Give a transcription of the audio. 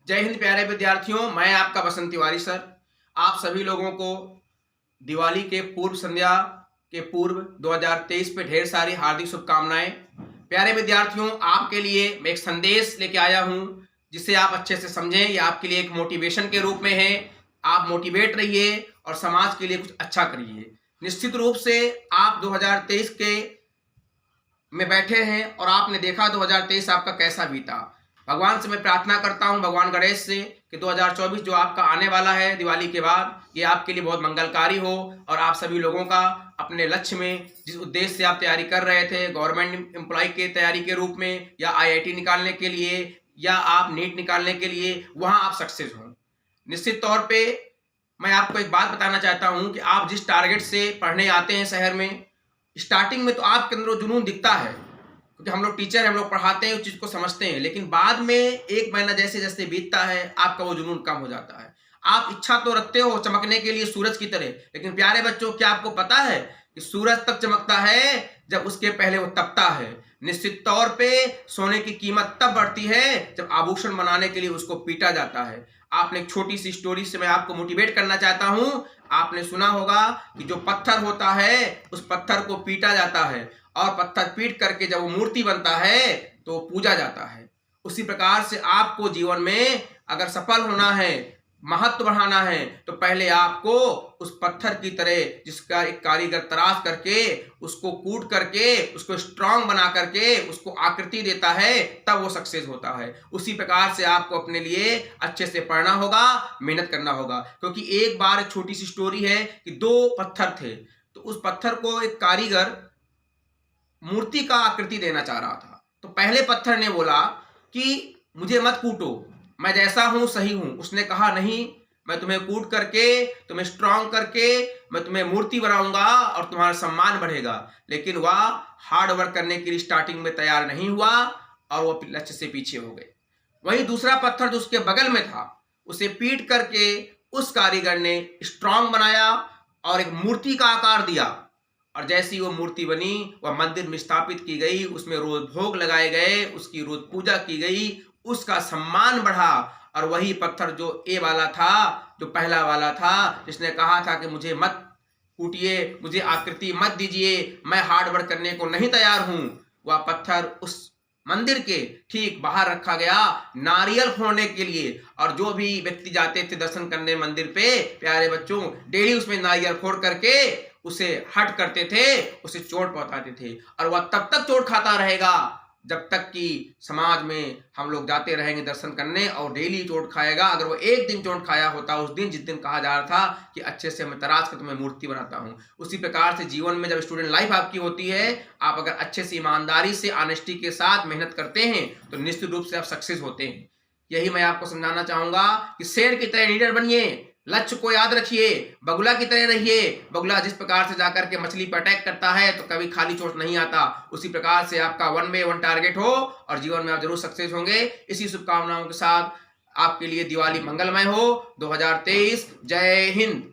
जय हिंद प्यारे विद्यार्थियों, मैं आपका बसंत तिवारी सर। आप सभी लोगों को दिवाली के पूर्व संध्या के पूर्व 2023 पे ढेर सारी हार्दिक शुभकामनाएं। प्यारे विद्यार्थियों, आपके लिए मैं एक संदेश लेके आया हूं जिसे आप अच्छे से समझें। ये आपके लिए एक मोटिवेशन के रूप में है। आप मोटिवेट रहिए और समाज के लिए कुछ अच्छा करिए। निश्चित रूप से आप 2023 के में बैठे हैं और आपने देखा 2023 आपका कैसा बीता। भगवान से मैं प्रार्थना करता हूं, भगवान गणेश से, कि 2024 जो आपका आने वाला है दिवाली के बाद, ये आपके लिए बहुत मंगलकारी हो और आप सभी लोगों का अपने लक्ष्य में, जिस उद्देश्य से आप तैयारी कर रहे थे गवर्नमेंट एम्प्लॉय की तैयारी के रूप में, या आईआईटी निकालने के लिए, या आप नीट निकालने के लिए, वहां आप सक्सेस हों। निश्चित तौर पे मैं आपको एक बात बताना चाहता हूं कि आप जिस टारगेट से पढ़ने आते हैं शहर में, स्टार्टिंग में तो आपके अंदर वो जुनून दिखता है, क्योंकि हम लोग टीचर हैं, हम लोग पढ़ाते हैं, उस चीज को समझते हैं। लेकिन बाद में एक महीना जैसे जैसे बीतता है, आपका वो जुनून कम हो जाता है। आप इच्छा तो रखते हो चमकने के लिए सूरज की तरह, लेकिन प्यारे बच्चों, क्या आपको पता है कि सूरज तब चमकता है जब उसके पहले वो तपता है। निश्चित तौर पे सोने की कीमत तब बढ़ती है जब आभूषण बनाने के लिए उसको पीटा जाता है। आपने एक छोटी सी स्टोरी से मैं आपको मोटिवेट करना चाहता हूं। आपने सुना होगा कि जो पत्थर होता है, उस पत्थर को पीटा जाता है, और पत्थर पीट करके जब वो मूर्ति बनता है तो पूजा जाता है। उसी प्रकार से आपको जीवन में अगर सफल होना है, महत्व बढ़ाना है, तो पहले आपको उस पत्थर की तरह, जिसका एक कारीगर तराश करके, उसको कूट करके, उसको स्ट्रांग बना करके, उसको आकृति देता है, तब वो सक्सेस होता है। उसी प्रकार से आपको अपने लिए अच्छे से पढ़ना होगा, मेहनत करना होगा। क्योंकि एक बार एक छोटी सी स्टोरी है कि दो पत्थर थे, तो उस पत्थर को एक कारीगर मूर्ति का आकृति देना चाह रहा था। तो पहले पत्थर ने बोला कि मुझे मत कूटो, मैं जैसा हूं सही हूं। उसने कहा नहीं, मैं तुम्हें कूट करके, तुम्हें स्ट्रांग करके, मैं तुम्हें मूर्ति बनाऊंगा और तुम्हारा सम्मान बढ़ेगा। लेकिन वह हार्ड वर्क करने के लिए स्टार्टिंग में तैयार नहीं हुआ और वो लक्ष्य से पीछे हो गए। वहीं दूसरा पत्थर जो उसके बगल में था, उसे पीट करके उस कारीगर ने स्ट्रांग बनाया और एक मूर्ति का आकार दिया। और जैसी वो मूर्ति बनी, वह मंदिर में स्थापित की गई, उसमें रोज भोग लगाए गए, उसकी रोज पूजा की गई, उसका सम्मान बढ़ा। और वही पत्थर जो ए वाला था, जो पहला वाला था, जिसने कहा था कि मुझे मत कूटिए, मुझे आकृति मत दीजिए, मैं हार्ड वर्क करने को नहीं तैयार हूं, वह पत्थर उस मंदिर के ठीक बाहर रखा गया नारियल फोड़ने के लिए। और जो भी व्यक्ति जाते थे दर्शन करने मंदिर पे, प्यारे बच्चों, डेली उसमें नारियल फोड़ करके उसे हट करते थे, उसे चोट पहुंचाते थे। और वह तब तक चोट खाता रहेगा जब तक कि समाज में हम लोग जाते रहेंगे दर्शन करने, और डेली चोट खाएगा। अगर वो एक दिन चोट खाया होता, उस दिन जिस दिन कहा जा रहा था कि अच्छे से मैं तराश कर तुम्हें मूर्ति बनाता हूं। उसी प्रकार से जीवन में जब स्टूडेंट लाइफ आपकी होती है, आप अगर अच्छे से ईमानदारी से, ऑनेस्टी के साथ मेहनत करते हैं, तो निश्चित रूप से आप सक्सेस होते हैं। यही मैं आपको समझाना चाहूंगा कि शेर की तरह लीडर बनिए, लक्ष्य को याद रखिए, बगुला की तरह रहिए। बगुला जिस प्रकार से जाकर के मछली पर अटैक करता है तो कभी खाली चोट नहीं आता। उसी प्रकार से आपका 1 बाय 1 टारगेट हो और जीवन में आप जरूर सक्सेस होंगे। इसी शुभकामनाओं के साथ आपके लिए दिवाली मंगलमय हो 2023। जय हिंद।